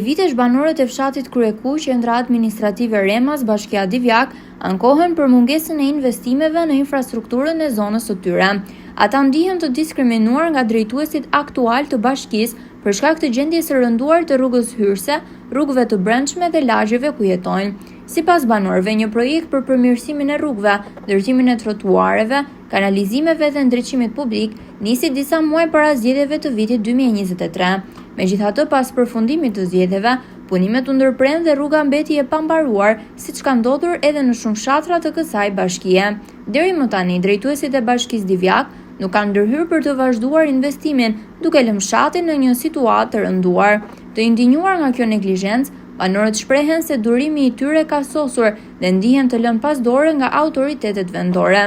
vitesh banorët e fshatit Kryeku, qendra administrative Remas, bashkia Divjak, ankohen për mungesën e investimeve në infrastrukturën e zonës së tyre. Ata ndihen të diskriminuar nga drejtuesit aktual të bashkisë për shkak të gjendjes së rënduar të rrugës hyrëse, rrugëve të brendshme dhe lagjeve ku jetojnë. Sipas banorëve, një projekt për përmirësimin e rrugëve, ndërtimin e trotuareve, kanalizimeve dhe ndriçimit publik nisi disa muaj para zgjedhjeve të vitit 2023. Megjithatë, pas përfundimit të zgjedhjeve, punimet u ndërprerën dhe rruga mbeti e pambaruar, siç ka ndodhur edhe në shumë fshatra të kësaj bashkie. Deri më tani, drejtuesit e bashkisë Divjak nuk kanë ndërhyrë për të vazhduar investimin, duke lënë fshatin në një situatë të rënduar. Të indignuar nga kjo neglizhencë, banorët shprehen se durimi i tyre ka sosur dhe ndihen të lënë pas dore nga autoritetet vendore.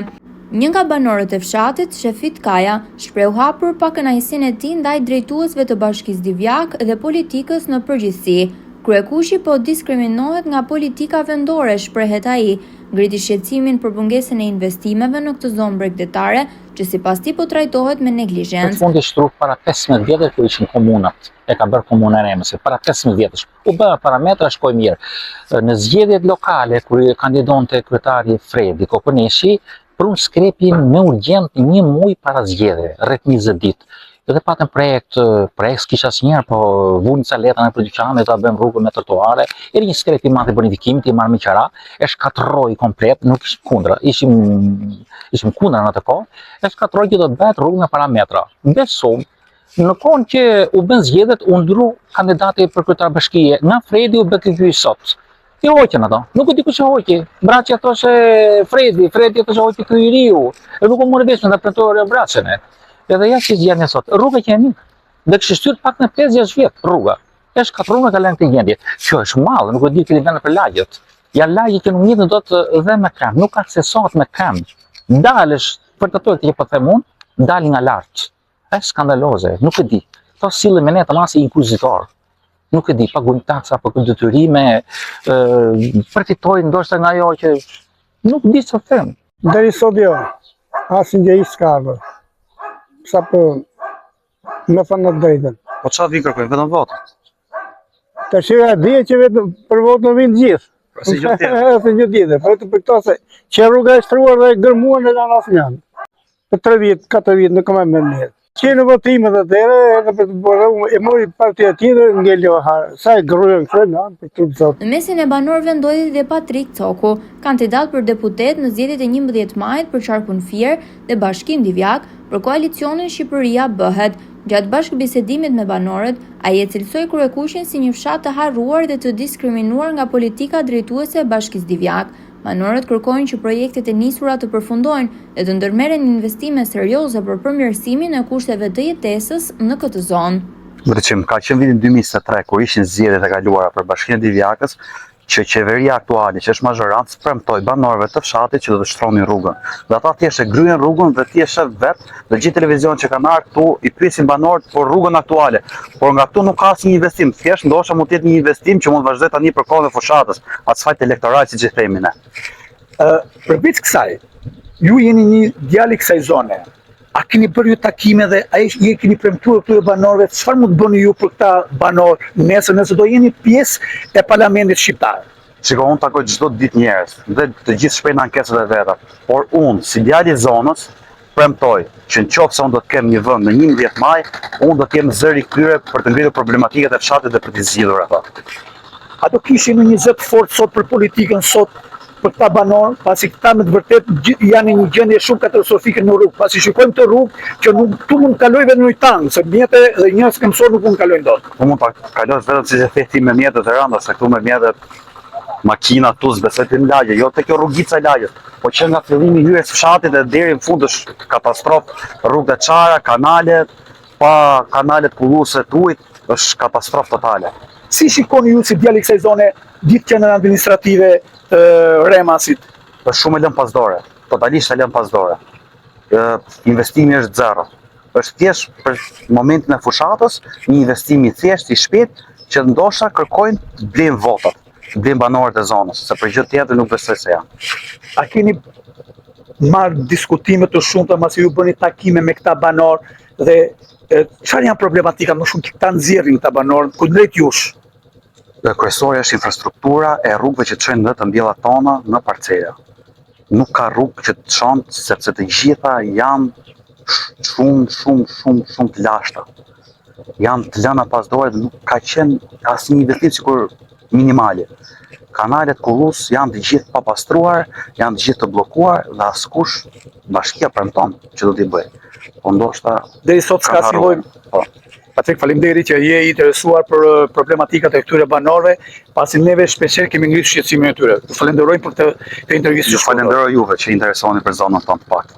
Një nga banorët e fshatit, Shefit Kaja, shprehu hapur pa kënaqësinë e tij ndaj drejtuesve të bashkisë Divjak dhe politikës në përgjithësi. Kryekushi po diskriminohet nga politika vendore, shprehet ai, ngriti shqetësimin për mungesën e investimeve në këtë zonë bregdetare, që sipas tij po trajtohet me neglizhencë. Në fundi shtruk para 15 vjetësh kur ishin komunat, e ka bërë komuna e Remës, para 15 vjetësh. U bëra parametra, shkoi mirë. Në zgjedhjet lokale kur kandidonte kryetari Fredi Kokoneshi, prun skrepin me urgjent një muaj para zgjedhjeve, rreth 20 ditë. Edhe patëm projekt s'kisha asnjëherë, po vuni ca letra në dyqane, ta bëjmë rrugën me trotuare, eri një skrep i madh i bonifikimit, i marrë me qara, e shkatroi komplet, nuk ishim kundra, ishim kundra në atë kohë, e shkatroi që do të bëhet rrugë me parametra. Besoj, në kohën që u bën zgjedhjet, u ndru kandidati për kryetar bashkie, nga Fredi u bë ky sot. I hoqën ato, nuk u di kush e hoqi. Braçi thoshte Fredi thoshte hoqi ky i riu, e nuk u morë vesh nga pretori Braçën. Edhe ja që zgjedhja sot, rruga që e një, dhe kështë shtyrë pak në 5-6 vjetë rruga, e shkatruar ka lënë këtë gjendje. Kjo është mallë, nuk e di këtë vend për lagjet. Ja lagje që nuk njëtë do të dhe me këmbë, nuk aksesohet me këmbë. Dalësh për të tërë që po them unë, dalin nga lartë. Është skandaloze, nuk e di. To sillen me ne të masi inkvizitor. Nuk e di, paguajnë taksa për këtë detyrime, përfitojnë ndoshta nga ajo që nuk di çfarë them. Deri sot jo, asnjë gjë s'ka ardhur. Sa po me thënë në drejtën. Po çfarë vi kërkojnë, vetëm votë? Të shira dhije që vetëm për votë në vinë gjithë. Si gjë tjetër. Si gjë tjetër, për të këto se që rruga e shtruar dhe gërmuar në janë asnjën. Për 3 vjet, 4 vjet nuk kam më mirë. Që në votimet atëherë, edhe për të bërë, e mori partia tjetër, ngelo harë. Sa e grujën këtë për të zotë. Në mesin e banorëve ndodhi dhe Patrik Coku, kandidat për deputet në zgjedhjet e 11 majit për Qarkun Fier dhe Bashkinë Divjak për koalicionin Shqipëria bëhet. Gjatë bashkëbisedimit me banorët, ai e cilësoi Kryekushin si një fshat të harruar dhe të diskriminuar nga politika drejtuese e Bashkisë Divjak. Banorët kërkojnë që projektet e nisura të përfundojnë dhe të ndërmerren investime serioze për përmirësimin e kushteve të jetesës në këtë zonë. Ndryshim, ka qenë vitin 2023 kur ishin zgjedhjet e kaluara për Bashkinë e Divjakës, që qeveria aktuale, që është mazhorancë, premtoi banorëve të fshatit që do të shtronin rrugën. Dhe ata thjesht e gryen rrugën dhe ti e shef vetë, dhe gjithë televizion që kanë ardhur këtu i pyesin banorët për rrugën aktuale. Por nga këtu nuk ka asnjë investim, thjesht ndoshta mund të jetë një investim që mund të vazhdojë tani për kohën e fushatës, asfalt elektoral siç e themi ne. Përveç kësaj, ju jeni një djalë i kësaj zone. A keni bërë ju takime dhe a i keni premtuar këtyre banorëve, çfarë mund të bëni ju për këta banorë nëse do jeni pjesë e parlamentit shqiptar? Shiko, unë takoj çdo ditë njerëz dhe të gjithë shpejnë ankesat e veta, por unë si djalë i zonës premtoj që nëse unë do të kem një vend në 11 maj, unë do të jem zëri i këtyre për të ngritur problematikat e fshatit dhe për të zgjidhur ato. A do kishin një zë të fortë sot për politikën sot? Për këta banorë, pasi këta me të vërtet janë një gjendje shumë katastrofike në rrugë, pasi shikojmë të rrugë që nuk tu mund të kaloj vetëm në tangë, se mjetet dhe njerëz që mësor nuk mund të kalojnë dot. Po mund ta kalosh vetëm siç e theti me mjetet e rënda, se këtu me mjetet makina tuz besoj të lagje, jo te kjo rrugica e lagjes, po që nga fillimi i hyrjes fshatit dhe deri në fund është katastrofë, rrugët e çara, kanalet, pa kanalet kulluese të ujit, është katastrofë totale. Si shikoni ju si djalë i kësaj zone ditë qendrën administrative të Remasit? Është shumë e lënë pas dore, totalisht e lënë pas dore. Investimi është zero. Është thjesht për momentin e fushatës, një investim i thjesht i shpejt që ndoshta kërkojnë të blejnë votat, të blejnë banorët e zonës, se për gjë tjetër nuk besoj se janë. A keni marrë diskutime të shumta pasi ju bëni takime me këta banorë dhe çfarë janë problematika më shumë që këta nxjerrin këta banorë kundrejt jush? Kryesorja është infrastruktura e rrugëve që çojnë në të mbjellat tona në parcela. Nuk ka rrugë që të çon sepse të gjitha janë shumë të lashta. Janë të lëna pas dore dhe nuk ka qenë asnjë investim sikur minimale. Kanalet Kullus janë të gjithë pa pastruar, janë të gjithë të bllokuar dhe askush bashkia premton që do t'i bëjë. Po ndoshta Deri sot s'ka si lloj. Po. Patrik, faleminderit që je i interesuar për problematikat e këtyre banorëve, pasi neve shpeshherë kemi ngritur shqetësimin e tyre. Ju falenderoj për këtë intervistë. Ju falenderoj juve që interesoni për zonën tonë të pak.